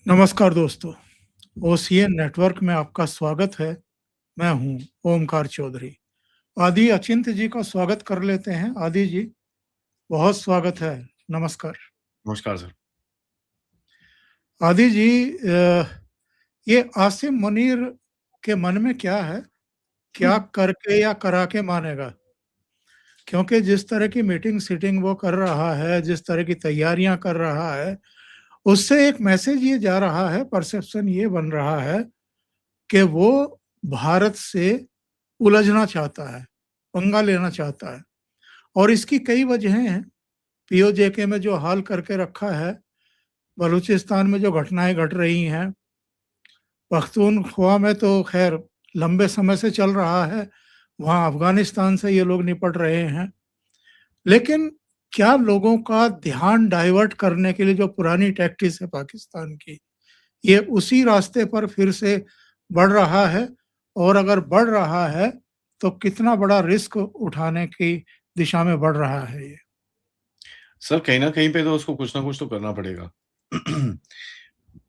नमस्कार दोस्तों, OCN network में आपका स्वागत है। मैं हूँ ओमकार चौधरी। आदि अचिंत्य जी का स्वागत कर लेते हैं। आदि जी, बहुत स्वागत है। नमस्कार। नमस्कार सर। आदि जी, ये आसिम मुनीर के मन में क्या है? क्या करके या करा के मानेगा? क्योंकि जिस तरह की मीटिंग-सीटिंग वो कर रहा है, जिस तरह की तैयारियाँ कर रहा है, उससे एक मैसेज ये जा रहा है, परसेप्शन ये बन रहा है कि वो भारत से उलझना चाहता है, पंगा लेना चाहता है और इसकी कई वजहें हैं। पीओजेके में जो हाल करके रखा है, बलूचिस्तान में जो घटनाएँ घट रही हैं, पख्तूनख्वा में तो खैर लंबे समय से चल रहा है, वहाँ अफ़गानिस्तान से ये लोग निपट रहे हैं। लेकिन क्या लोगों का ध्यान डाइवर्ट करने के लिए जो पुरानी टैक्टिस है पाकिस्तान की, ये उसी रास्ते पर फिर से बढ़ रहा है? और अगर बढ़ रहा है, तो कितना बड़ा रिस्क उठाने की दिशा में बढ़ रहा है ये? सर कहीं न कहीं पे तो उसको कुछ न कुछ तो करना पड़ेगा।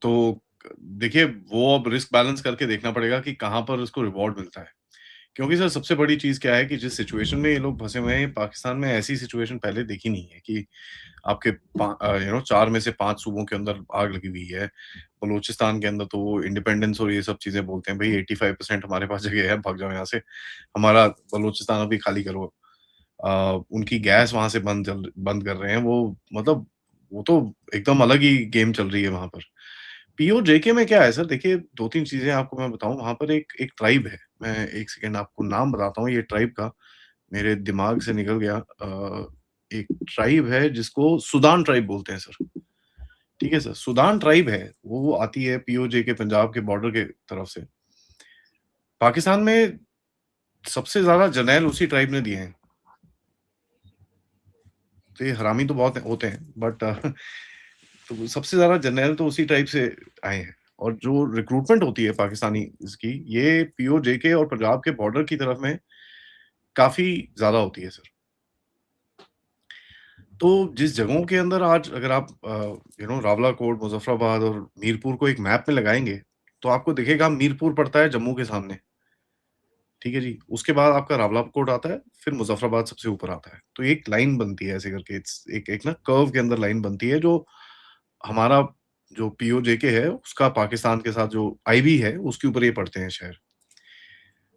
तो देखिए वो अब रिस्क बैलेंस करके देखना पड़ेगा कि कहाँ पर उसको रिवॉर्ड मिलता है। क्योंकि सर सबसे बड़ी चीज़ क्या है कि जिस सिचुएशन में ये लोग फँसे हुए हैं, पाकिस्तान में ऐसी सिचुएशन पहले देखी नहीं है कि आपके 4 में से 5 सूबों के अंदर आग लगी हुई है। बलूचिस्तान के अंदर तो वो इंडिपेंडेंस और ये सब चीज़ें बोलते हैं, भई 85% हमारे पास जगह है, भाग जाओ यहाँ से। हमारा बलूचिस्तान अभी खाली करो। उनकी गैस वहाँ से बंद कर रहे हैं। वो मतलब वो तो एकदम अलग ही गेम चल रही है वहाँ पर। पीओजेके में क्या है सर, देखिए 2-3 चीज़ें आपको मैं बताऊँ, वहाँ पर एक एक ट्राइब है। मैं 1 सेकंड आपको नाम बताता हूँ ये ट्राइब का, मेरे दिमाग से निकल गया। एक ट्राइब है जिसको सुदान ट्राइब बोलते हैं सर। ठीक है सर, सुदान ट्राइब है, वो आती है पीओजेके पंजाब के बॉर्डर के तरफ से। पाकिस्तान में सबसे ज़्यादा जर्नैल उसी ट्राइब ने दिए हैं। तो ये हरामी तो बहुत होते हैं, बट तो सबसे ज़्यादा जर्नैल तो उसी टाइप से आए हैं। और जो रिक्रूटमेंट होती है पाकिस्तानी इसकी, ये पीओजेके और पंजाब के बॉर्डर की तरफ में काफ़ी ज़्यादा होती है सर। तो जिस जगहों के अंदर आज अगर आप रावलाकोट, मुज़फ़्फ़राबाद और मीरपुर को एक मैप में लगाएँगे, तो आपको दिखेगा मीरपुर पड़ता है जम्मू के सामने। ठीक है जी? उसके बाद आपका रावलाकोट आता है, फिर मुज़फ़्फ़राबाद सबसे ऊपर आता है। तो एक लाइन बनती है ऐसे करके, इट्स एक एक ना कर्व के अंदर लाइन बनती है, जो हमारा जो पीओजेके है, उसका पाकिस्तान के साथ जो आईबी है, उसके ऊपर ये पड़ते हैं शहर।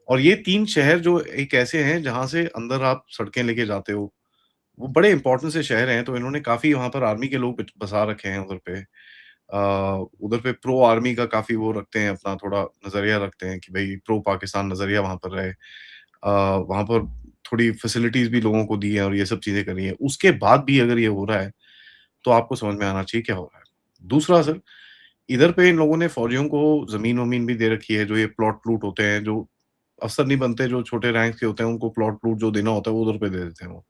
और ये 3 शहर जो एक ऐसे हैं, जहाँ से अंदर आप सड़कें लेके जाते हो, वो बड़े इम्पोर्टेंट से शहर हैं, तो इन्होंने काफ़ी वहाँ पर आर्मी के लोग बसा रखे हैं उधर पे। उधर पे प्रो आर्मी का काफ़ी वो रखते हैं, अपना थोड़ा नज़रिया रखते हैं कि भई प्रो पाकिस्तान नज़रिया वहाँ पर रहे। वहाँ पर थोड़ी फैसिलिटीज़ भी लोगों को दी है और ये सब चीज़ें करी हैं। उसके बाद भी अगर ये हो रहा है, तो आपको समझ में आना चाहिए क्या हो रहा है। दूसरा सर, इधर पे इन लोगों ने फौजियों को ज़मीन-वमीन भी दे रखी है, जो ये प्लॉट-प्लूट होते हैं, जो अफ़सर नहीं बनते, जो छोटे रैंक के होते हैं, उनको प्लॉट-प्लूट जो देना होता है, वो उधर पे दे देते हैं वो,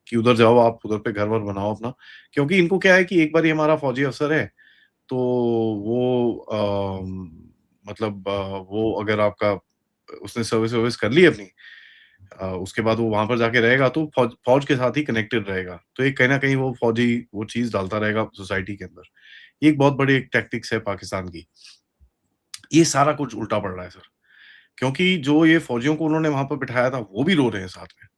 कि उधर जाओ आप, उधर पे घर-वर बनाओ अपना। क्योंकि इनको क्या है कि एक बार ये हमारा फौजी अफ़सर है, तो वो मतलब वो अगर आपका उसने सर्विस-वर्विस कर ली अपनी, उसके बाद वो वहाँ पर जाके रहेगा तो फ़ौज फ़ौज के साथ ही कनेक्टेड रहेगा। तो एक कहीं न कहीं वो फ़ौजी वो चीज़ डालता रहेगा सोसाइटी के अंदर। ये एक बहुत बड़ी एक टैक्टिक्स है पाकिस्तान की। ये सारा कुछ उल्टा पड़ रहा है सर, क्योंकि जो ये फ़ौजियों को उन्होंने वहाँ पर बिठाया था, वो भी रो रहे हैं साथ में।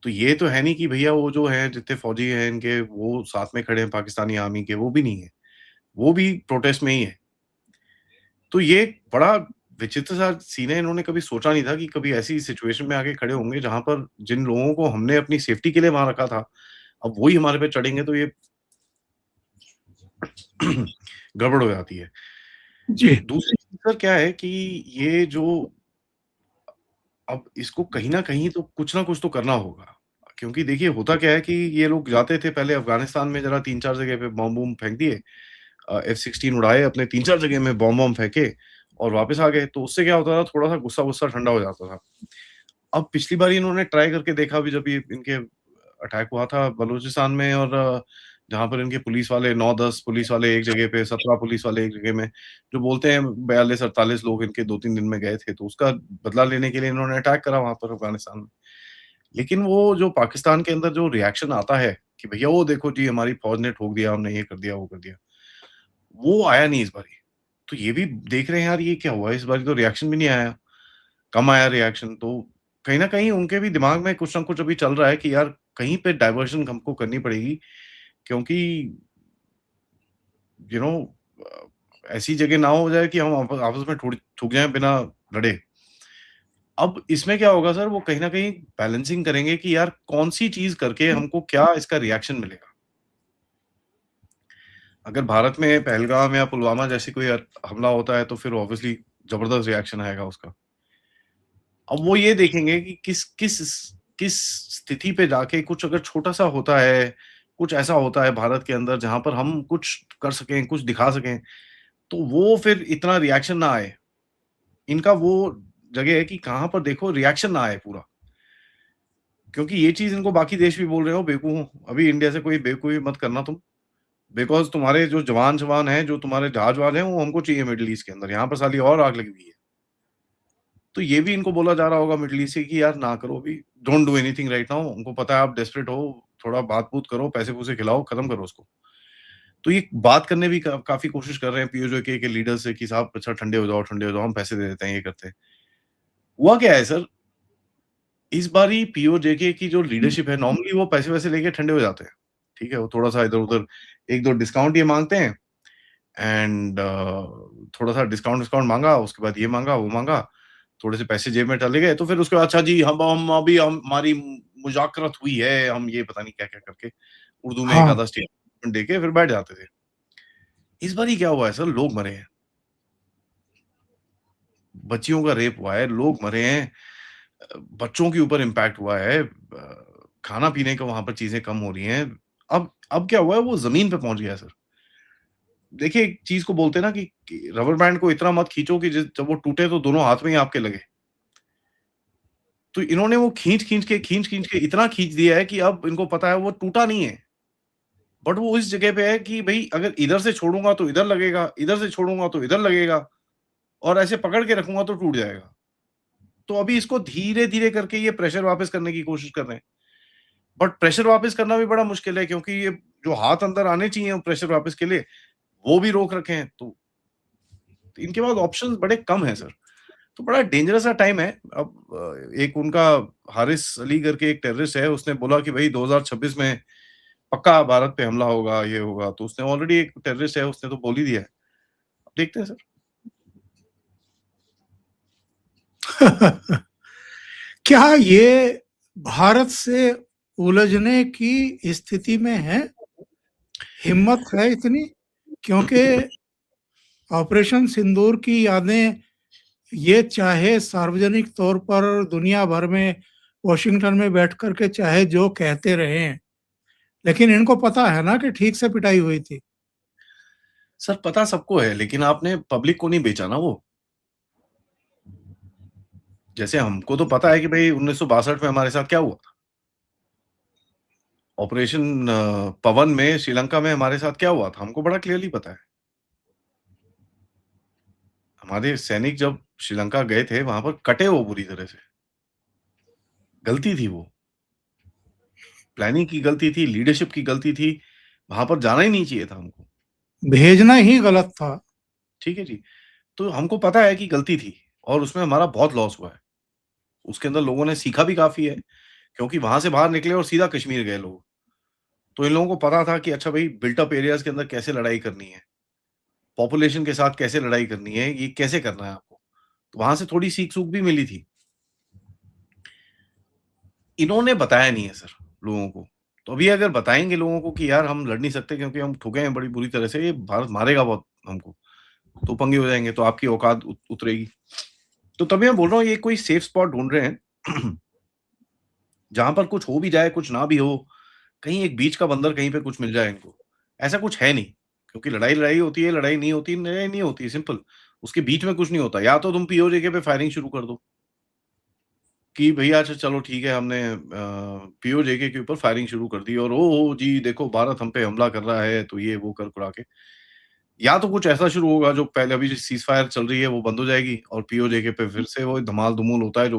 तो ये तो है नहीं कि भैया वो जो है जितने फ़ौजी हैं इनके वो साथ में खड़े हैं पाकिस्तानी आर्मी के, वो भी नहीं है। वो भी प्रोटेस्ट में ही है। तो ये बड़ा विचित्र सा सीन है, इन्होंने कभी सोचा नहीं था कि कभी ऐसी सिचुएशन में आके खड़े होंगे जहाँ पर जिन लोगों को हमने अपनी सेफ्टी के लिए वहाँ रखा था, अब वही हमारे पे चढ़ेंगे तो ये गड़बड़ हो जाती है। जी। दूसरी चीज़ सर क्या है कि ये जो अब इसको कहीं न कहीं तो कुछ ना कुछ तो करना होगा। क्योंकि देखिए होता क्या है कि ये लोग जाते थे पहले अफ़गानिस्तान में ज़रा 3-4 जगह पे बॉम्ब-वॉम्ब फेंक दिए। F-16 उड़ाए, अपने 3-4 जगह में बॉम्ब-वॉम्ब फेंके और वापस आ गए। तो उससे क्या होता था, थोड़ा-सा गुस्सा-वुस्सा ठंडा हो जाता था। अब पिछली बारी इन्होंने ट्राई करके देखा भी, जब ये इनके अटैक हुआ था बलूचिस्तान में, और जहाँ पर इनके पुलिस वाले 9-10 पुलिस वाले एक जगह पे, 17 पुलिस वाले एक जगह में, जो बोलते हैं 42-48 लोग इनके 2-3 दिन में गए थे, तो उसका बदला लेने के लिए इन्होंने अटैक करा वहाँ पर अफ़गानिस्तान में। लेकिन वो जो पाकिस्तान के अंदर जो रिएक्शन आता है कि भैया वो देखो जी हमारी फ़ौज ने ठोक दिया, हमने ये कर दिया, वो कर दिया, वो आया नहीं इस बारी। तो ये भी देख रहे हैं यार ये क्या हुआ? इस बारी तो रिएक्शन भी नहीं आया, कम आया रिएक्शन। तो कहीं न कहीं उनके भी दिमाग में कुछ न कुछ अभी चल रहा है कि यार कहीं पे डाइवर्शन हमको करनी पड़ेगी, क्योंकि यू नो ऐसी जगह ना हो जाए कि हम आपस में ठुक जाएँ बिना लड़े। अब इसमें क्या होगा सर, वो कहीं न कहीं बैलेंसिंग करेंगे कि यार कौन-सी चीज़ करके हमको क्या इसका रिएक्शन मिलेगा। अगर भारत में पहलगाम या पुलवामा जैसी कोई हमला होता है तो फिर ऑब्वियसली ज़बरदस्त रिएक्शन आएगा उसका। अब वो ये देखेंगे कि किस स्थिति पे जाके कुछ अगर छोटा-सा होता है, कुछ ऐसा होता है भारत के अंदर जहाँ पर हम कुछ कर सकें, कुछ दिखा सकें, तो वो फिर इतना रिएक्शन ना आए। इनका वो जगह है कि कहाँ पर देखो रिएक्शन ना आए पूरा। क्योंकि ये चीज़ इनको बाकी देश भी बोल रहे हो बेवकूफों, अभी इंडिया से कोई बेवकूफ़ी मत करना तुम। बिकॉज़ तुम्हारे जो जवान-शवान हैं, जो तुम्हारे जहाज-वहाज हैं, वो हमको चाहिए मिडल ईस्ट के अंदर। यहाँ पर साली और आग लगी हुई है। तो ये भी इनको बोला जा रहा होगा मिडल ईस्ट से कि यार ना करो अभी, don't do anything right now. उनको पता है आप डेस्परेट हो, थोड़ा बात-बूत करो, पैसे-पूसे खिलाओ, खत्म करो उसको। तो ये बात करने भी काफ़ी कोशिश कर रहे हैं पीओजे के लीडर्स से कि साहब अच्छा ठंडे हो जाओ, हम पैसे दे देते हैं, ये करते हैं। हुआ क्या है सर, इस बारी पीओजेके की जो लीडरशिप है नॉर्मली वो पैसे-वैसे लेके ठंडे हो जाते हैं। ठीक है? वो थोड़ा-सा इधर-उधर 1-2 डिस्काउंट ये माँगते हैं एंड थोड़ा-सा डिस्काउंट-विस्काउंट माँगा, उसके बाद ये माँगा, वो माँगा, थोड़े से पैसे जेब में चले गए, तो फिर उसके बाद अच्छा जी हम अभी हमारी मुज़ाकरत हुई है, हम ये पता नहीं क्या-क्या करके उर्दू में एक हाँ। आधा स्टेटमेंट देके फिर बैठ जाते थे। इस बारी क्या हुआ है सर, लोग मरे हैं, बच्चियों का रेप हुआ है, लोग मरे हैं, बच्चों के ऊपर इम्पैक्ट हुआ है, खाना-पीने का वहाँ पर चीज़ें कम हो रही हैं। अब क्या हुआ है वो ज़मीन पे पहुँच गया है सर। देखिए, एक चीज़ को बोलते हैं ना कि रबर बैंड को इतना मत खींचो कि जब वो टूटे तो दोनों हाथ में ही आपके लगे। तो इन्होंने वो खींच-खींच के इतना खींच दिया है कि अब इनको पता है वो टूटा नहीं है। बट वो इस जगह पे है कि भई अगर इधर से छोड़ूँगा तो इधर लगेगा, इधर से छोड़ूँगा तो इधर लगेगा और ऐसे पकड़ के रखूँगा तो टूट जाएगा। तो अभी इसको धीरे-धीरे करके ये प्रेशर वापस करने की कोशिश कर रहे हैं। बट प्रेशर वापस करना भी बड़ा मुश्किल है क्योंकि ये जो हाथ अंदर आने चाहिए प्रेशर वापस के लिए, वो भी रोक रखे हैं। तो इनके पास ऑप्शंस बड़े कम हैं सर। तो बड़ा डेंजरस सा टाइम है। अब एक उनका हारिस अली करके एक टेररिस्ट है, उसने बोला कि भई 2026 में पक्का भारत पे हमला होगा, ये होगा। तो उसने ऑलरेडी एक टेररिस्ट है, उसने तो बोल ही दिया है। अब देखते हैं सर। क्या ये भारत से उलझने की स्थिति में है? हिम्मत है इतनी? क्योंकि ऑपरेशन सिंदूर की यादें ये चाहे सार्वजनिक तौर पर दुनिया भर में वॉशिंगटन में बैठ कर के चाहे जो कहते रहें, लेकिन इनको पता है ना कि ठीक से पिटाई हुई थी। सर पता सबको है, लेकिन आपने पब्लिक को नहीं बेचा ना वो। जैसे हमको तो पता है कि भई 1962 में हमारे साथ क्या हुआ था। ऑपरेशन पवन में श्रीलंका में हमारे साथ क्या हुआ था, हमको बड़ा क्लियरली पता है। हमारे सैनिक जब श्रीलंका गए थे, वहाँ पर कटे वो बुरी तरह से। गलती थी वो। प्लानिंग की गलती थी, लीडरशिप की गलती थी। वहाँ पर जाना ही नहीं चाहिए था हमको। भेजना ही गलत था। ठीक है जी। तो हमको पता है कि गलती थी और उसमें हमारा बहुत लॉस हुआ है। उसके अंदर लोगों ने सीखा भी काफ़ी है, क्योंकि वहाँ से बाहर निकले और सीधा कश्मीर गए लोग। तो इन लोगों को पता था कि अच्छा भई बिल्ट अप एरियाज़ के अंदर कैसे लड़ाई करनी है, पॉपुलेशन के साथ कैसे लड़ाई करनी है, ये कैसे करना है आपको। तो वहाँ से थोड़ी सीख-सूख भी मिली थी। इन्होंने बताया नहीं है सर लोगों को। तो अभी अगर बताएँगे लोगों को कि यार हम लड़ नहीं सकते क्योंकि हम ठुके हैं बड़ी बुरी तरह से, ये भारत मारेगा बहुत हमको, तो पंगे हो जाएँगे, तो आपकी औकात उतरेगी। तो तभी मैं बोल रहा हूँ ये कोई सेफ स्पॉट ढूँढ रहे हैं, जहाँ पर कुछ हो भी जाए, कुछ ना भी हो, कहीं एक बीच का बंदर कहीं पे कुछ मिल जाए इनको। ऐसा कुछ है नहीं, क्योंकि लड़ाई-लड़ाई होती है, लड़ाई नहीं होती, लड़ाई नहीं होती, सिंपल। उसके बीच में कुछ नहीं होता। या तो तुम पीओजे पे फायरिंग शुरू कर दो, कि भैया अच्छा चलो ठीक है हमने पीओजे के ऊपर फायरिंग शुरू कर दी और ओह जी देखो भारत हम पे हमला कर रहा है, तो ये वो कर कुरा के। या तो कुछ ऐसा शुरू होगा जो पहले अभी जो सीज़ फायर चल रही है वो बंद हो जाएगी और पीओजे पे फिर से वो धमाल-धुमूल होता है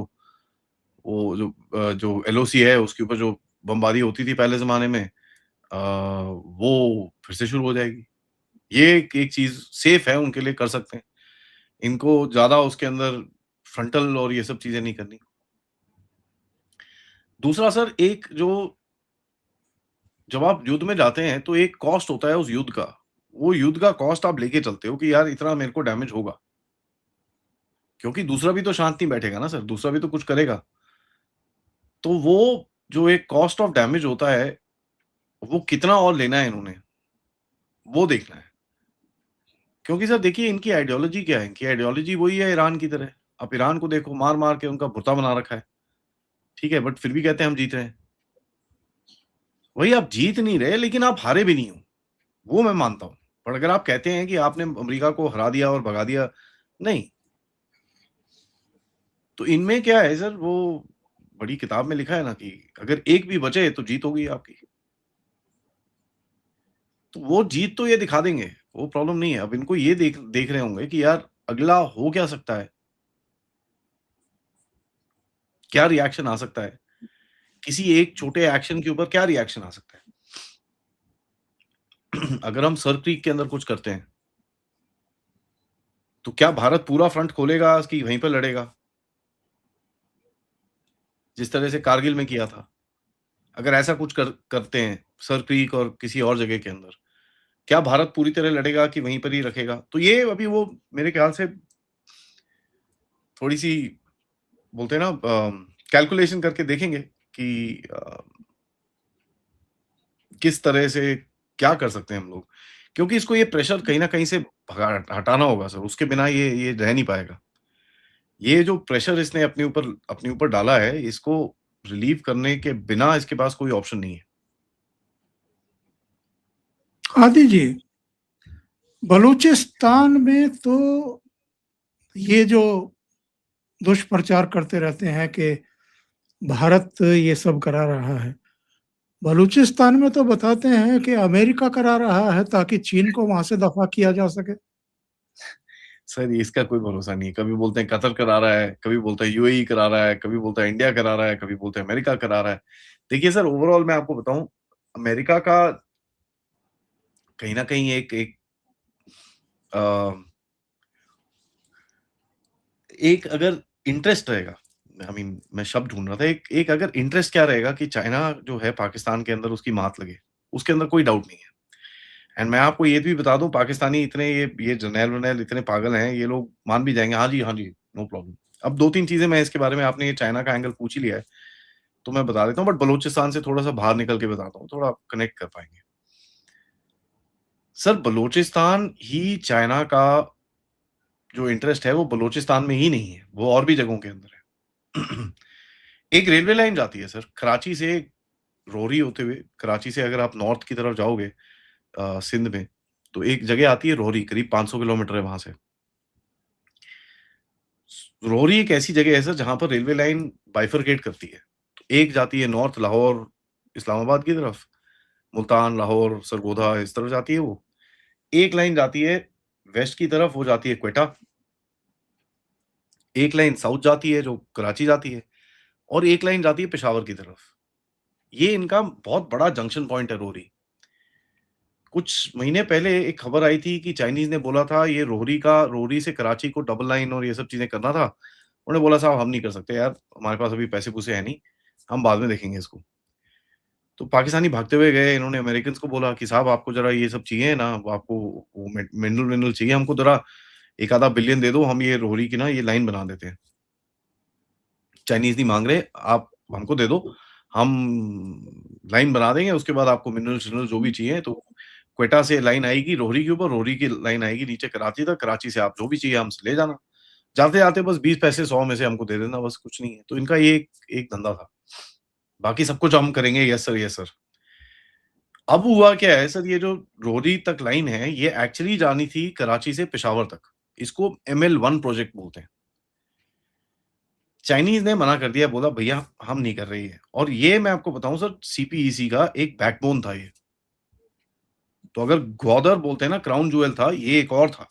जो एलओसी है उसके ऊपर जो बमबारी होती थी पहले ज़माने में वो फिर से शुरू हो जाएगी। ये एक चीज़ सेफ है उनके लिए, कर सकते हैं। इनको ज़्यादा उसके अंदर फ्रंटल और ये सब चीज़ें नहीं करनी। दूसरा सर, एक जो जब आप युद्ध में जाते हैं तो एक कॉस्ट होता है उस युद्ध का। वो युद्ध का कॉस्ट आप लेके चलते हो कि यार इतना मेरे को डैमेज होगा। क्योंकि दूसरा भी तो शांत नहीं बैठेगा ना सर, दूसरा भी तो कुछ करेगा। तो वो जो एक कॉस्ट ऑफ डैमेज होता है, वो कितना और लेना है इन्होंने, वो देखना है। क्योंकि सर देखिए इनकी आइडियोलॉजी क्या है? इनकी आइडियोलॉजी वही है ईरान की तरह। आप ईरान को देखो, मार-मार के उनका भुर्ता बना रखा है। ठीक है? बट फिर भी कहते हैं हम जीत रहे हैं। वही, आप जीत नहीं रहे लेकिन आप हारे भी नहीं हो, वो मैं मानता हूँ। पर अगर आप कहते हैं कि आपने अमेरिका को हरा दिया और भगा दिया, नहीं। तो इनमें क्या है सर, वो बड़ी किताब में लिखा है ना कि अगर एक भी बचे तो जीत होगी आपकी। तो वो जीत तो ये दिखा देंगे, वो प्रॉब्लम नहीं है। अब इनको ये देख देख रहे होंगे कि यार अगला हो क्या सकता है? क्या रिएक्शन आ सकता है? किसी एक छोटे एक्शन के ऊपर क्या रिएक्शन आ सकता है? अगर हम सर क्रीक के अंदर कुछ करते हैं, तो क्या भारत पूरा फ्रंट खोलेगा कि वहीं पे लड़ेगा? जिस तरह से कारगिल में किया था। अगर ऐसा कुछ करते हैं सर क्रीक और किसी और जगह के अंदर, क्या भारत पूरी तरह लड़ेगा कि वहीं पर ही रखेगा? तो ये अभी वो मेरे ख्याल से थोड़ी-सी बोलते हैं ना कैलकुलेशन करके देखेंगे कि किस तरह से क्या कर सकते हैं हम लोग। क्योंकि इसको ये प्रेशर कहीं न कहीं से भगा हटाना होगा सर, उसके बिना ये रह नहीं पाएगा। ये जो प्रेशर इसने अपने ऊपर डाला है, इसको रिलीव करने के बिना इसके पास कोई ऑप्शन नहीं है। आदि जी, बलूचिस्तान में तो ये जो दुष्प्रचार करते रहते हैं कि भारत ये सब करा रहा है, बलूचिस्तान में तो बताते हैं कि अमेरिका करा रहा है ताकि चीन को वहां से दफा किया जा सके। सर इसका कोई भरोसा नहीं है। कभी बोलते हैं कतर करा रहा है, कभी बोलते हैं यूएई करा रहा है, कभी बोलता है इंडिया करा रहा है, कभी बोलते हैं अमेरिका करा रहा है। देखिए सर, ओवरऑल मैं आपको बताऊँ, अमेरिका का कहीं न कहीं एक एक अ, एक अगर इंटरेस्ट रहेगा, आई मीन मैं शब्द ढूँढ रहा था, एक एक अगर इंटरेस्ट क्या रहेगा कि चाइना जो है पाकिस्तान के अंदर उसकी मात लगे, उसके अंदर कोई डाउट नहीं है। एंड मैं आपको ये भी बता दूँ, पाकिस्तानी इतने ये जर्नैल-वर्नैल इतने पागल हैं, ये लोग मान भी जाएँगे, हाँ जी, नो प्रॉब्लम। अब 2-3 चीज़ें मैं इसके बारे में, आपने ये चाइना का एंगल पूछ ही लिया है, तो मैं बता देता हूँ, बट बलूचिस्तान से थोड़ा-सा बाहर निकल के बताता हूँ, थोड़ा कनेक्ट कर पाएँगे। सर बलूचिस्तान ही चाइना का जो इंटरेस्ट है वो बलूचिस्तान में ही नहीं है, वो और भी जगहों के अंदर है। एक रेलवे लाइन जाती है सर, कराची से रोहरी होते हुए, कराची से अगर आप नॉर्थ की तरफ जाओगे सिंध में, तो एक जगह आती है रोहरी, करीब 500 किलोमीटर है वहाँ से। रोहरी एक ऐसी जगह है सर जहाँ पर रेलवे लाइन बाइफरकेट करती है। तो एक जाती है नॉर्थ लाहौर, इस्लामाबाद की तरफ, मुल्तान, लाहौर, सरगोधा इस तरफ जाती है वो। एक लाइन जाती है वेस्ट की तरफ, वो जाती है क्वेटा। एक लाइन साउथ जाती है जो कराची जाती है, और एक लाइन जाती है पेशावर की तरफ। ये इनका बहुत बड़ा जंक्शन पॉइंट है रोहरी। कुछ महीने पहले एक खबर आई थी कि चाइनीज़ ने बोला था ये रोहरी से कराची को डबल लाइन और ये सब चीज़ें करना था। उन्होंने बोला साहब हम नहीं कर सकते यार, हमारे पास अभी पैसे-पूसे हैं नहीं, हम बाद में देखेंगे इसको। तो पाकिस्तानी भागते हुए गए, इन्होंने अमेरिकन्स को बोला कि साहब आपको ज़रा ये सब चाहिए ना, वो आपको वो मिनरल-विनरल चाहिए, हमको ज़रा 1 आधा बिलियन दे दो, हम ये रोहरी की ना ये लाइन बना देते हैं। चाइनीज़ नहीं माँग रहे, आप हमको दे दो, हम लाइन बना देंगे, उसके बाद आपको मिनरल-शिनरल जो भी चाहिए, तो क्वेटा से लाइन आएगी रोहरी के ऊपर, रोहरी की लाइन आएगी नीचे कराची तक, कराची से आप जो भी चाहिए हमसे ले जाना। जाते-जाते बस 20 पैसे 100 में से हमको दे देना, बस कुछ नहीं है। तो इनका ये एक एक धंधा था। बाकी सब कुछ हम करेंगे, यस सर, यस सर। अब हुआ क्या है सर, ये जो रोहरी तक लाइन है, ये एक्चुअली जानी थी कराची से पेशावर तक। इसको ML1 प्रोजेक्ट बोलते हैं। चाइनीज़ ने मना कर दिया, बोला भैया हम नहीं कर रहे ये, और ये मैं आपको बताऊँ सर, सीपीईसी का एक बैकबोन था ये। तो अगर ग्वादर बोलते हैं ना क्राउन ज्वेल था, ये एक और था।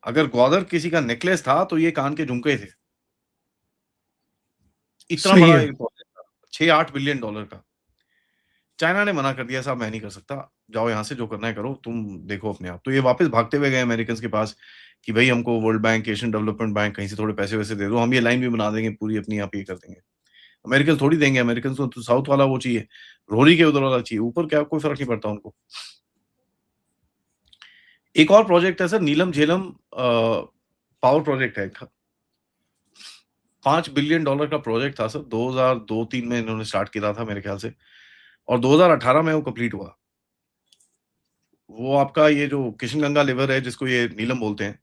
अगर ग्वादर किसी का नेकलेस था, तो ये कान के झुमके थे। इतना सही बड़ा है। एक प्रोजेक्ट था, $6-8 बिलियन का। चाइना ने मना कर दिया, साहब मैं नहीं कर सकता, जाओ यहाँ से जो करना है करो, तुम देखो अपने आप। तो ये वापस भागते हुए गए अमेरिकन्स के पास कि भई हमको world bank, Asian development bank कहीं से थोड़े पैसे-वैसे दे दो, हम ये लाइन भी बना देंगे पूरी अपनी, आप ये कर देंगे। अमेरिकन थोड़ी देंगे, अमेरिकन को तो साउथ वाला वो चाहिए, रोरी के उधर वाला चाहिए, ऊपर क्या कोई फ़र्क नहीं पड़ता उनको। एक और प्रोजेक्ट है सर, नीलम झेलम पावर प्रोजेक्ट है। $5 बिलियन का प्रोजेक्ट था सर, 2002-3 में इन्होंने स्टार्ट किया था मेरे ख्याल से, और 2018 में वो कंप्लीट हुआ। वो आपका ये जो किशनगंगा रिवर है, जिसको ये नीलम बोलते हैं,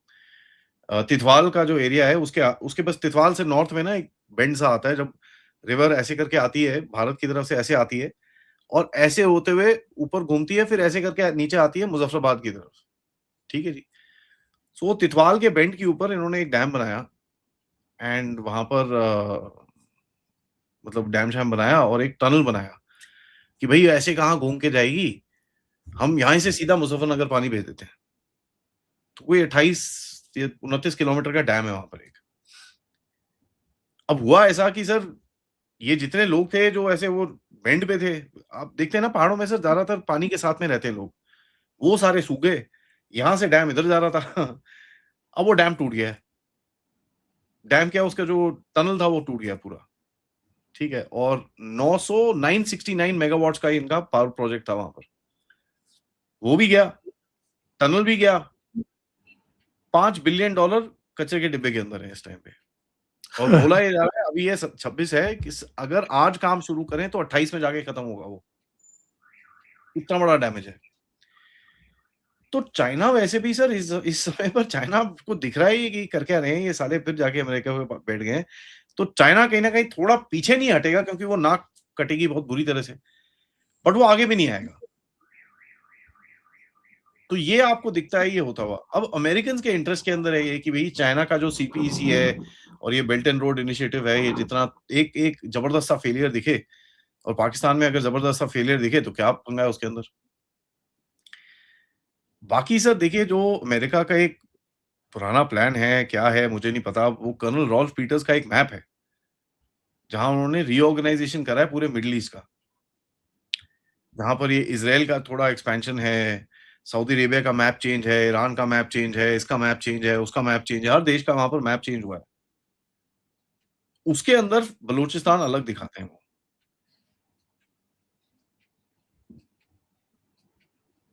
तिथवाल का जो एरिया है, उसके बस तिथवाल से नॉर्थ में ना एक बेंड सा आता है, जब रिवर ऐसे करके आती है, भारत की तरफ से ऐसे आती है और ऐसे होते हुए ऊपर घूमती है, फिर ऐसे करके नीचे आती है मुज़फ्फराबाद की तरफ। ठीक है जी? सो तिथवाल के बेंड के ऊपर इन्होंने एक डैम बनाया एंड वहाँ पर मतलब डैम-शैम बनाया और एक टनल बनाया कि भई ऐसे कहाँ घूम के जाएगी, हम यहाँ से सीधा मुज़फ्फरनगर पानी भेज देते हैं। तो कोई 28 या 29 किलोमीटर का डैम है वहाँ पर एक। अब हुआ ऐसा कि सर, ये जितने लोग थे जो ऐसे वो बेंड पे थे, आप देखते हैं ना पहाड़ों में सर ज़्यादातर पानी के साथ में रहते हैं लोग, वो सारे सूख गए, यहाँ से डैम इधर जा रहा था। अब वो डैम टूट गया है। डैम क्या, उसका जो टनल था वो टूट गया पूरा, ठीक है? और 969 मेगावाट्स का इनका पावर प्रोजेक्ट था वहाँ पर। वो भी गया, टनल भी गया, $5 बिलियन कचरे के डिब्बे के अंदर है इस टाइम पे। और बोला ये जा रहा है अभी ये स 26 है कि अगर आज काम शुरू करें तो 28 में जाके खत्म होगा वो। इतना बड़ा डैमेज है। तो चाइना वैसे भी सर इस समय पर चाइना को दिख रहा है ये कि कर क्या रहे हैं ये साले, फिर जाके अमेरिका में ब बैठ गए हैं। तो चाइना कहीं न कहीं थोड़ा पीछे नहीं हटेगा, क्योंकि वो नाक कटेगी बहुत बुरी तरह से, बट वो आगे भी नहीं आएगा। तो ये आपको दिखता है ये होता हुआ। अब अमेरिकन्स के इंटरेस्ट के अंदर है ये कि भई चाइना का जो सीपीईसी है और ये बेल्ट एंड रोड इनिशिएटिव है, ये जितना एक एक जबरदस्त सा फेलियर दिखे और पाकिस्तान में अगर जबरदस्त सा फेलियर दिखे तो क्या पंगा है उसके अंदर। बाकी सर देखिए, जो अमेरिका का एक पुराना प्लान है, क्या है मुझे नहीं पता, वो कर्नल रॉल्फ पीटर्स का एक मैप है, जहाँ उन्होंने रीऑर्गनाइज़ेशन करा है पूरे मिडल ईस्ट का। जहाँ पर ये इज़राइल का थोड़ा एक्सपेंशन है, सऊदी अरेबिया का मैप चेंज है, ईरान का मैप चेंज है, इसका मैप चेंज है, उसका मैप चेंज है, हर देश का वहाँ पर मैप चेंज हुआ है। उसके अंदर बलूचिस्तान अलग दिखाते हैं वो।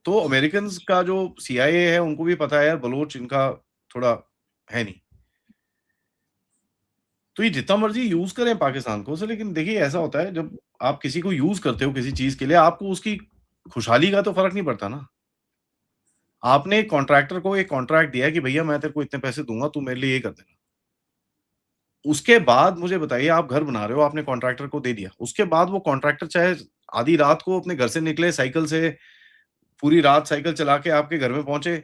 तो अमेरिकन्स का जो सीआईए है, उनको भी पता है यार बलूच इनका थोड़ा है नहीं। तो ये जितना मर्ज़ी यूज़ करें पाकिस्तान को सर, लेकिन देखिए ऐसा होता है जब आप किसी को यूज़ करते हो किसी चीज़ के लिए, आपको उसकी खुशहाली का तो फ़र्क नहीं पड़ता ना। आपने एक कॉन्ट्रैक्टर को एक कॉन्ट्रैक्ट दिया है कि भैया मैं तेरे को इतने पैसे दूँगा, तू मेरे लिए ये कर देना। उसके बाद मुझे बताइए, आप घर बना रहे हो, आपने कॉन्ट्रैक्टर को दे दिया। उसके बाद वो कॉन्ट्रैक्टर चाहे आधी रात को अपने घर से निकले साइकिल से, पूरी रात साइकिल चला के आपके घर में पहुँचे,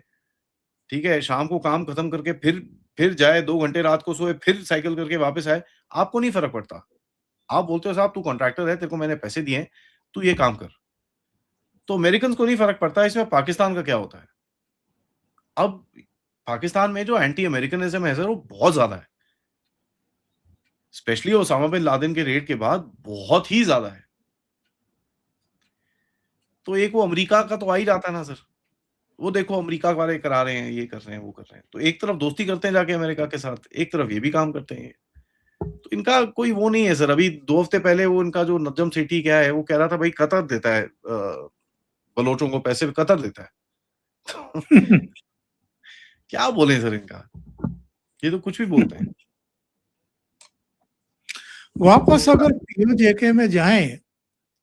ठीक है? शाम को काम खत्म करके फिर जाए, 2 घंटे रात को सोए, फिर साइकिल करके वापस आए, आपको नहीं फ़र्क पड़ता। आप बोलते हो साहब तू कॉन्ट्रैक्टर है, तेरे को मैंने पैसे दिए हैं, तू ये काम कर। तो अमेरिकन्स को नहीं फ़र्क पड़ता, इसमें पाकिस्तान का क्या होता है? अब पाकिस्तान में जो एंटी अमेरिकनिज़्म है सर, वो बहुत ज़्यादा है। स्पेशली ओसामा बिन लादेन के रेड के बाद बहुत ही ज़्यादा है। तो एक वो अमेरिका का तो आ ही जाता है ना सर। वो देखो अमेरिका वाले करा रहे हैं, ये कर रहे हैं, वो कर रहे हैं। तो एक तरफ दोस्ती करते हैं जाके अमेरिका के साथ, एक तरफ ये भी काम करते हैं ये। तो इनका कोई वो नहीं है सर। अभी 2 हफ्ते पहले वो इनका जो नजम सेठी क्या है, वो कह रहा था भाई कतर देता है बलोचों को पैसे, कतर देता है। तो क्या बोलें सर इनका? ये तो कुछ भी बोलते हैं। वापस अगर पीओजेके में जाएँ,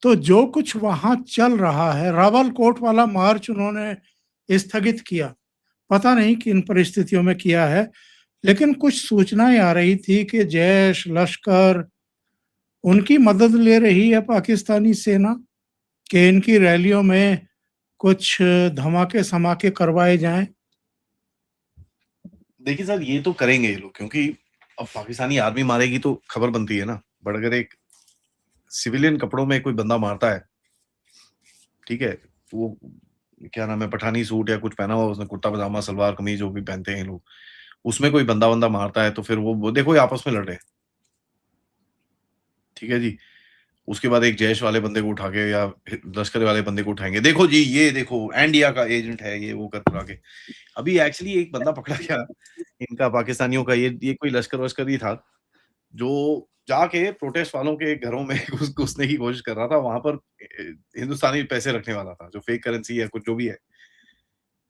तो जो कुछ वहाँ चल रहा है, रावलकोट वाला मार्च उन्होंने स्थगित किया। पता नहीं किन परिस्थितियों में किया है, लेकिन कुछ सूचनाएँ आ रही थी कि जैश, लश्कर उनकी मदद ले रही है पाकिस्तानी सेना, कि इनकी रैलियों में कुछ धमाके-समाके करवाए जाएँ। देखिए सर, ये तो करेंगे ये लोग, क्योंकि अब पाकिस्तानी आर्मी मारेगी तो खबर बनती है ना। बट अगर एक सिविलियन कपड़ों में कोई बंदा मारता है, ठीक है? वो क्या नाम है, पठानी सूट या कुछ पहना हुआ उसने, कुर्ता पजामा, सलवार कमीज जो भी पहनते हैं ये लोग, उसमें कोई बंदा-वंदा मारता है तो फिर वो देखो ये आपस में लड़ रहे हैं, ठीक है जी? उसके बाद एक जैश वाले बंदे को उठा के या लश्कर वाले बंदे को उठाएँगे, देखो जी, ये देखो इंडिया का एजेंट है ये वो कर-कुरा के। अभी एक्चुअली एक बंदा पकड़ा गया इनका पाकिस्तानियों का ये कोई लश्कर-वश्कर ही था, जो जाके प्रोटेस्ट वालों के घरों में घुसने की कोशिश कर रहा था, वहाँ पर हिंदुस्तानी पैसे रखने वाला था, जो फेक करेंसी है कुछ जो भी है।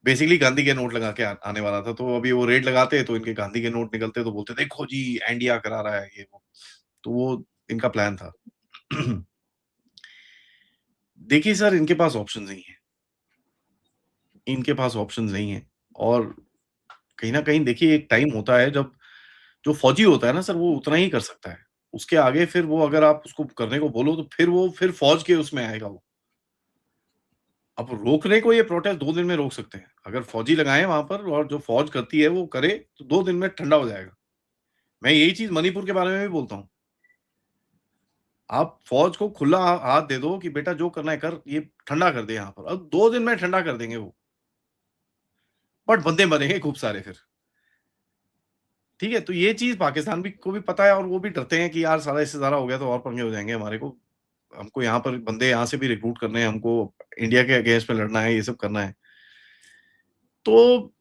बेसिकली गांधी के नोट लगा के आने वाला था, तो अभी वो रेड लगाते तो इनके गांधी के नोट निकलते तो बोलते देखो जी इंडिया करा रहा है ये वो। तो वो इनका प्लान था। देखिए सर इनके पास ऑप्शंस नहीं है। इनके पास ऑप्शंस नहीं है और कहीं न कहीं देखिए एक टाइम होता है जब जो फौजी होता है ना सर वो उतना ही कर सकता है। उसके आगे फिर वो अगर आप उसको करने को बोलो तो फिर वो फिर फौज के उसमें आएगा वो। अब रोकने को ये प्रोटेस्ट 2 दिन में रोक सकते हैं। अगर फौजी लगाएँ वहाँ पर और जो फौज करती है वो करे तो 2 दिन में ठंडा हो जाएगा। मैं यही चीज़ मणिपुर के बारे में भी बोलता हूँ। आप फौज को खुला हाथ दे दो कि बेटा जो करना है कर, ये ठंडा कर दे यहाँ पर। अब 2 दिन में ठंडा कर देंगे वो। बट बंदे मरेंगे खूब सारे फिर। ठीक है? तो ये चीज़ पाकिस्तान भी को भी पता है और वो भी डरते हैं कि यार साला इससे ज़्यादा हो गया तो और पंगे हो जाएँगे हमारे को। हमको यहाँ पर बंदे यहाँ से भी रिक्रूट करने हैं, हमको इंडिया के अगेंस्ट में लड़ना है, ये सब करना है। तो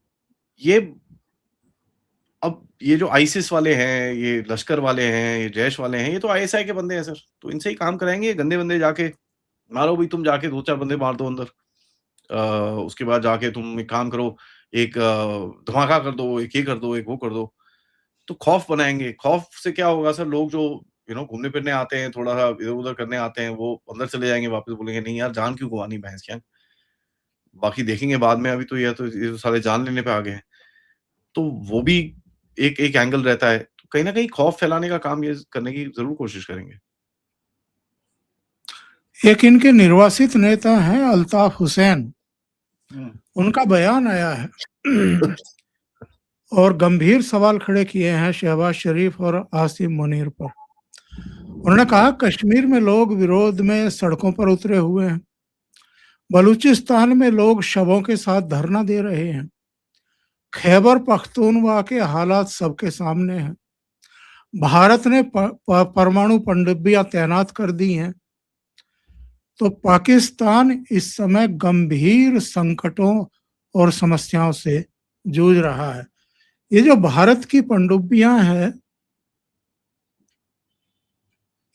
ये अब ये जो आईसिस वाले हैं, ये लश्कर वाले हैं, ये जैश वाले हैं, ये तो आईएसआई के बंदे हैं सर। तो इनसे ही काम कराएँगे गंदे-वंदे जाके। मारो भई तुम जाके 2-4 बंदे मार दो अंदर। उसके बाद जाके तुम एक काम करो, एक धमाका कर दो, एक ये कर दो, एक वो कर दो। तो खौफ बनाएँगे, खौफ से क्या होगा सर लोग जो घूमने-फिरने आते हैं, थोड़ा-सा इधर-उधर करने आते हैं, वो अंदर चले जाएँगे वापस बोलेंगे नहीं यार जान क्यों गँवानी भैंस की आँख। बाकी देखेंगे बाद में अभी तो ये तो साले जान लेने पे आ गए हैं। तो वो भी एक एक एंगल रहता है। तो कहीं न कहीं खौफ फैलाने का काम ये करने की ज़रूर कोशिश करेंगे। एक इनके निर्वासित नेता हैं अल्ताफ हुसैन, हुँ। उनका बयान आया है और गंभीर सवाल खड़े किए हैं शहबाज शरीफ और आसिम मुनीर पर। उन्होंने कहा कश्मीर में लोग विरोध में सड़कों पर उतरे हुए हैं। बलूचिस्तान में लोग शवों के साथ धरना दे रहे हैं। खैबर पख्तूनख्वा के हालात सबके सामने हैं। भारत ने परमाणु पनडुब्बियां तैनात कर दी हैं। तो पाकिस्तान इस समय गंभीर संकटों और समस्याओं से जूझ रहा है। ये जो भारत की पनडुब्बियां हैं,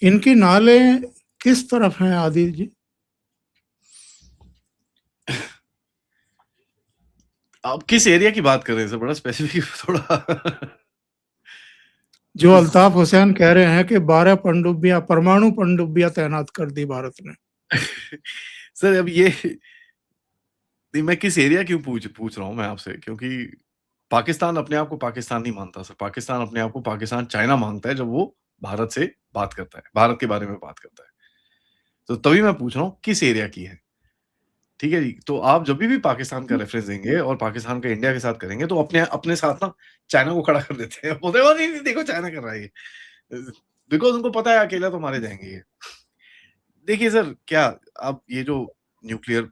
इनकी नाले किस तरफ हैं आदिल जी? आप किस एरिया की बात कर रहे हैं सर? बड़ा स्पेसिफिक थोड़ा जो किस अल्ताफ हुसैन कह रहे हैं कि 12 पनडुब्बियां परमाणु पनडुब्बियां तैनात कर दी भारत ने। सर अब ये नहीं मैं किस एरिया क्यों पूछ पूछ रहा हूँ मैं आपसे क्योंकि पाकिस्तान अपने आप को पाकिस्तान नहीं मानता सर। पाकिस्तान अपने आप को पाकिस्तान चाइना मानता है जब वो भारत से बात करता है, भारत के बारे में बात करता है। तो तभी मैं पूछ रहा हूँ किस एरिया की है? ठीक है जी, तो आप जभी भी पाकिस्तान का रेफरेंस देंगे और पाकिस्तान का इंडिया के साथ करेंगे तो अपने अपने साथ ना चाइना को खड़ा कर देते हैं। बोलते हैं, "ओ नहीं, नहीं देखो चाइना कर रहा है ये।" बिकॉज़ उनको पता है अकेला तो मारे जाएँगे ये। देखिए सर क्या अब ये जो न्यूक्लियर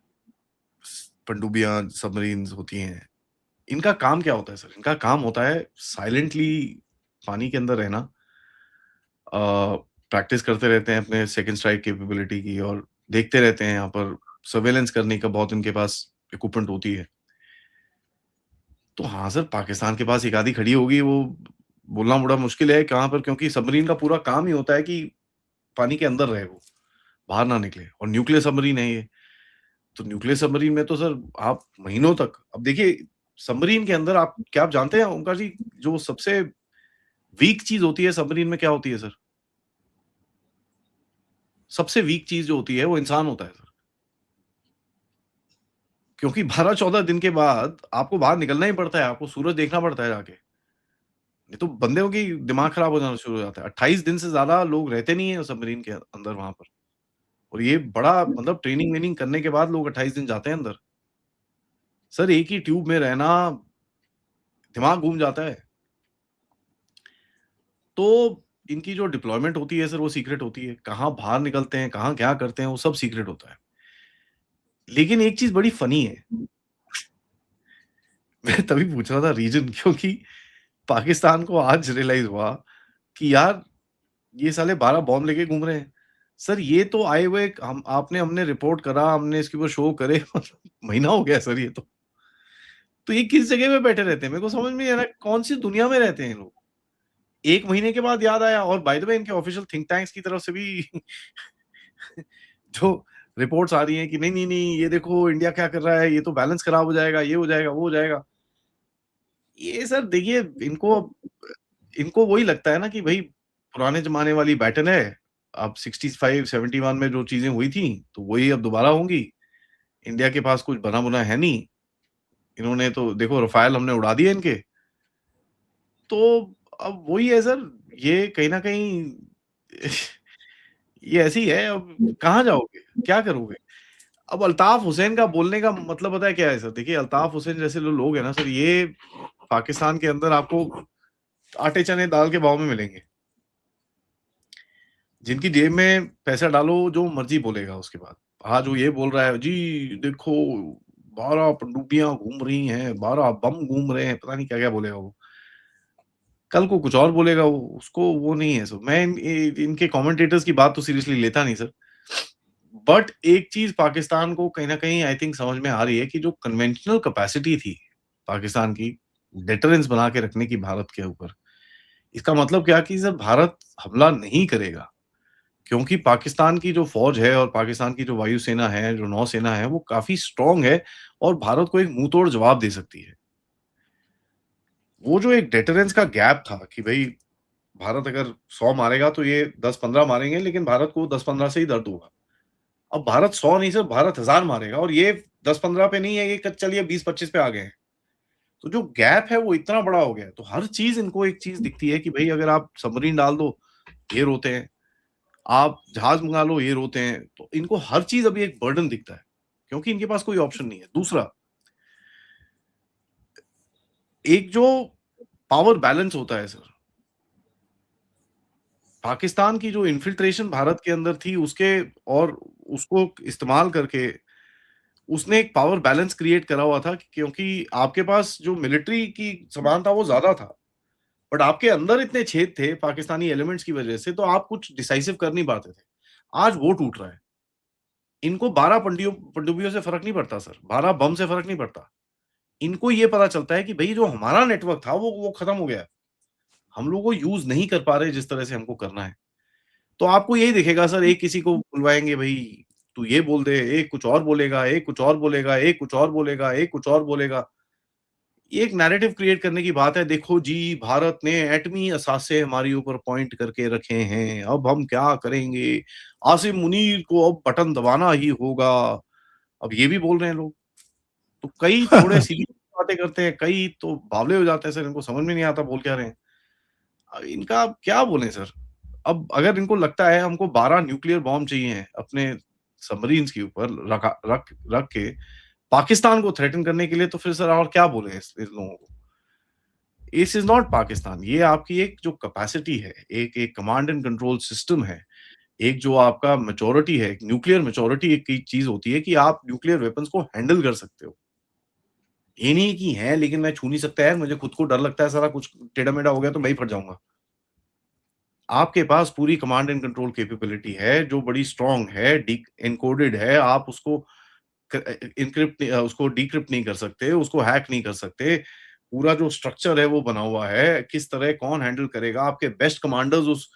पनडुब्बियाँ, सबमरीन्स होती हैं, इनका काम क्या होता है सर? इनका काम होता है साइलेंटली पानी के अंदर रहना अ, प्रैक्टिस करते रहते हैं अपने सेकंड स्ट्राइक कैपेबिलिटी की और देखते रहते हैं यहाँ पर सर्वेलेंस करने का बहुत इनके पास इक्विपमेंट होती है। तो हाँ सर, पाकिस्तान के पास एक आधी खड़ी होगी वो बोलना बड़ा मुश्किल है कहाँ पर क्योंकि सबमरीन का पूरा काम ही होता है कि पानी के अंदर रहे वो, बाहर ना निकले और न्यूक्लियर सबमरीन है ये। तो न्यूक्लियर सबमरीन में तो सर आप महीनों तक अब देखिए सबमरीन के अंदर आप क्या आप जानते हैं ओंकार जी जो सबसे वीक चीज़ होती है सबमरीन में क्या होती है सर? सबसे वीक चीज़ जो होती है वो इंसान होता है सर। क्योंकि 12-14 दिन के बाद आपको बाहर निकलना ही पड़ता है, आपको सूरज देखना पड़ता है जाके। नहीं तो बंदों की दिमाग खराब हो जाना शुरू हो जाता है। 28 दिन से ज़्यादा लोग रहते नहीं हैं सबमरीन के अंदर वहाँ पर और ये बड़ा मतलब ट्रेनिंग-वेनिंग करने के बाद लोग 28 दिन जाते हैं अंदर। सर एक ही ट्यूब में रहना दिमाग घूम जाता है। तो इनकी जो डिप्लॉयमेंट होती है सर वो सीक्रेट होती है। कहाँ बाहर निकलते हैं, कहाँ क्या करते हैं वो सब सीक्रेट होता है। लेकिन एक चीज़ बड़ी फ़नी है। मैं तभी पूछ रहा था रीज़न क्योंकि पाकिस्तान को आज रियलाइज़ हुआ कि यार ये साले 12 बॉम्ब लेके घूम रहे हैं। सर ये तो आए हुए हमने रिपोर्ट करा, हमने इसके ऊपर शो करे मतलब महीना हो गया सर ये तो। तो ये किस जगह पे बैठे रहते हैं? मेरे को समझ में नहीं आ रहा है, कौन-सी दुनिया में रहते हैं ये लोग? 1 महीने के बाद याद आया और बाय द वे इनके ऑफिशियल थिंक टैंक्स की तरफ से भी जो रिपोर्ट्स आ रही हैं कि नहीं, नहीं, नहीं, ये देखो इंडिया क्या कर रहा है, ये तो बैलेंस खराब हो जाएगा, ये हो जाएगा, वो हो जाएगा। ये सर देखिए इनको इनको वही लगता है ना कि भई पुराने ज़माने वाली बैटल है, अब 65-71 में जो चीज़ें हुई थी, तो वही अब दोबारा होंगी। इंडिया के पास कुछ बना-बुना है नहीं। इन्होंने तो देखो रफ़ाल हमने उड़ा दिए इनके। तो अब वही है सर, ये कहीं न कहीं ये ऐसे ही है, अब कहाँ जाओगे? क्या करोगे? अब अल्ताफ हुसैन का बोलने का मतलब पता है क्या है सर? देखिए अल्ताफ हुसैन जैसे जो लोग हैं ना सर, ये पाकिस्तान के अंदर आपको आटे चने दाल के भाव में मिलेंगे। जिनकी जेब में पैसा डालो, जो मर्ज़ी बोलेगा उसके बाद। आज वो ये बोल रहा है, जी देखो 12 पनडुब्बियाँ घूम रही हैं, 12 बम घूम रहे हैं, पता नहीं क्या-क्या बोलेगा वो। कल को कुछ और बोलेगा वो, उसको वो नहीं है सो मैं इनके कमेंटेटर्स की बात तो सीरियसली लेता नहीं सर। बट एक चीज़ पाकिस्तान को कहीं न कहीं आई थिंक समझ में आ रही है कि जो कन्वेंशनल कैपेसिटी थी पाकिस्तान की, डिटरेंस बना के रखने की भारत के ऊपर, इसका मतलब क्या कि सर भारत हमला नहीं करेगा। क्योंकि पाकिस्तान की जो फ़ौज है और पाकिस्तान की जो वायुसेना है, जो नौसेना है, वो काफ़ी स्ट्रॉन्ग है और भारत को एक मुँहतोड़ जवाब दे सकती है। वो जो एक डिटरेंस का गैप था कि भई भारत अगर 100 मारेगा तो ये 10-15 मारेंगे, लेकिन भारत को 10-15 से ही दर्द होगा। अब भारत 100 नहीं सिर्फ भारत 1000 मारेगा और ये 10-15 पे नहीं है, ये क चलिए 20-25 पे आ गए हैं। तो जो गैप है वो इतना बड़ा हो गया है, तो हर चीज़ इनको एक चीज़ दिखती है कि भई अगर आप सबमरीन डाल दो, ये रोते हैं, आप जहाज मँगा लो, ये रोते हैं। तो इनको हर चीज़ अभी एक बर्डन दिखता है, क्योंकि इनके पास कोई ऑप्शन नहीं है। दूसरा, एक जो पावर बैलेंस होता है सर, पाकिस्तान की जो इन्फिल्ट्रेशन भारत के अंदर थी उसके और उसको इस्तेमाल करके उसने एक पावर बैलेंस क्रिएट करा हुआ था क्योंकि आपके पास जो मिलिट्री की सामान था वो ज़्यादा था। बट आपके अंदर इतने छेद थे पाकिस्तानी एलिमेंट्स की वजह से तो आप कुछ डिसाइसिव कर नहीं पाते थे। आज वो टूट रहा है। इनको 12 पनडुब्बियों से फ़र्क नहीं पड़ता सर, 12 बम से फ़र्क नहीं पड़ता। इनको ये पता चलता है कि भई जो हमारा नेटवर्क था वो खत्म हो गया है। हम लोग वो यूज़ नहीं कर पा रहे जिस तरह से हमको करना है। तो आपको यही दिखेगा सर एक किसी को बुलवाएँगे भई, तू ये बोल दे, एक कुछ और बोलेगा, एक कुछ और बोलेगा, एक कुछ और बोलेगा, एक कुछ और बोलेगा। ये एक नैरेटिव क्रिएट करने की बात है, देखो जी भारत ने एटमी असासे हमारे ऊपर पॉइंट करके रखे हैं, अब हम क्या करेंगे? आसिम मुनीर को अब बटन दबाना ही होगा। अब ये भी बोल रहे हैं लोग। तो कई थोड़े सीरियस बातें करते हैं, कई तो बावले हो जाते हैं सर, इनको समझ में नहीं आता बोल क्या रहे हैं। इनका अब क्या बोलें सर? अब अगर इनको लगता है हमको 12 न्यूक्लियर बॉम्ब चाहिए हैं अपने सबमरीन्स के ऊपर रख के पाकिस्तान को थ्रेटन करने के लिए तो फिर सर और क्या बोले इस लोगों को? दिस इज़ नॉट पाकिस्तान, ये आपकी एक जो कैपेसिटी है, एक एक कमांड एंड कंट्रोल सिस्टम है, एक जो आपका मैच्योरिटी है, एक न्यूक्लियर मैच्योरिटी एक की चीज़ होती है कि आप न्यूक्लियर वेपन्स को हैंडल कर सकते हो। ये नहीं कि है लेकिन मैं छू नहीं सकता यार, मुझे खुद को डर लगता है साला कुछ टेढ़ा-मेढ़ा हो गया तो मैं ही फट जाऊँगा। आपके पास पूरी कमांड एंड कंट्रोल कैपेबिलिटी है, जो बड़ी स्ट्रॉन्ग है, डी एन्कोडेड है, आप उसको उसको डिक्रिप्ट नहीं कर सकते, उसको हैक नहीं कर सकते। पूरा जो स्ट्रक्चर है वो बना हुआ है, किस तरह कौन हैंडल करेगा, आपके बेस्ट कमांडर्स उस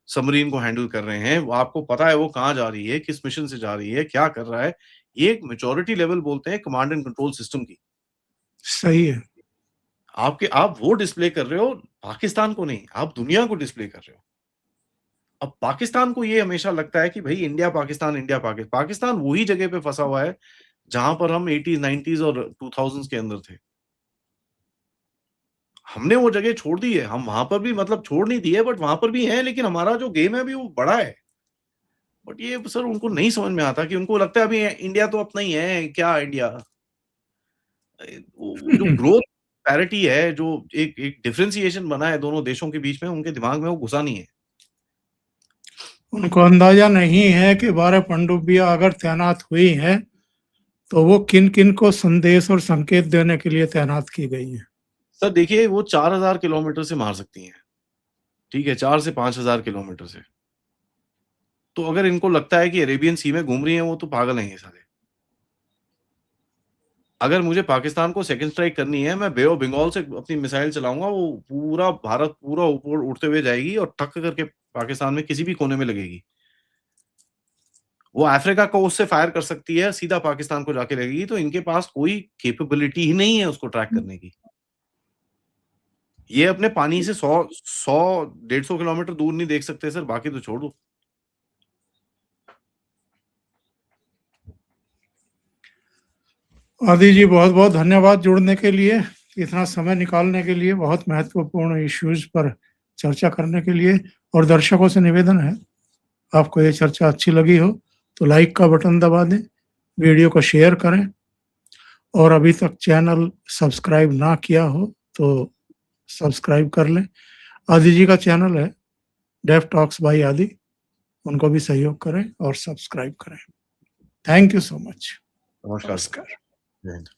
सबमरीन को हैंडल कर रहे हैं, वो आपको पता है वो कहाँ जा रही है, किस मिशन से जा रही है, क्या कर रहा है। ये एक मैच्योरिटी लेवल बोलते हैं कमांड एंड कंट्रोल सिस्टम की। सही है। आप वो डिस्प्ले कर रहे हो, पाकिस्तान को नहीं, आप दुनिया को डिस्प्ले कर रहे हो। अब पाकिस्तान को ये हमेशा लगता है कि भई इंडिया, पाकिस्तान वही जगह पे फँसा हुआ है, जहाँ पर हम 80s, 90s और 2000s के अंदर थे। हमने वो जगह छोड़ दी है, हम वहाँ पर भी मतलब छोड़ नहीं दी है बट वहाँ पर भी हैं लेकिन हमारा जो गेम है अभी वो बड़ा है। बट ये सर उनको नहीं समझ में आता कि उनको लगता है अभी इंडिया तो अपना ही है, क्या इंडिया? वो जो ग्रोथ पैरिटी है, जो एक एक डिफरेंशिएशन बना है दोनों देशों के बीच में, उनके दिमाग में वो घुसा नहीं है। उनको अंदाजा नहीं है कि 12 पनडुब्बियां अगर तैनात हुई हैं, तो वो किन-किन को संदेश और संकेत देने के लिए तैनात की गई हैं। सर देखिए वो 4000 किलोमीटर से मार सकती हैं, ठीक है? 4 से 5000 किलोमीटर से। तो अगर इनको लगता है कि अरेबियन सी में घूम रही हैं वो, तो पागल हैं ये सारे। अगर मुझे पाकिस्तान को सेकंड स्ट्राइक करनी है, मैं बे ऑफ बंगाल से अपनी मिसाइल चलाऊंगा, वो पूरा भारत पूरा ऊपर उड़ते हुए जाएगी और टक करके पाकिस्तान में किसी भी कोने में लगेगी। वो अफ्रीका को उससे फायर कर सकती है, सीधा पाकिस्तान को जाके लगेगी। तो इनके पास कोई कैपेबिलिटी ही नहीं है उसको ट्रैक करने की। ये अपने पानी से 100-150 किलोमीटर दूर नहीं देख सकते सर, बाकी तो छोड़ दो। आदि जी, बहुत बहुत धन्यवाद जुड़ने के लिए, इतना समय निकालने के लिए, बहुत महत्वपूर्ण इश्यूज पर चर्चा करने के लिए। और दर्शकों से निवेदन है, आपको ये चर्चा अच्छी लगी हो तो लाइक का बटन दबा दें, वीडियो को शेयर करें, और अभी तक चैनल सब्सक्राइब ना किया हो तो सब्सक्राइब कर लें। आदि जी का चैनल है डेफ टॉक्स बाय आदि, उनको भी सहयोग करें और सब्सक्राइब करें। Thank you so much. नमस्कार। नमस्कार। जय हिंद।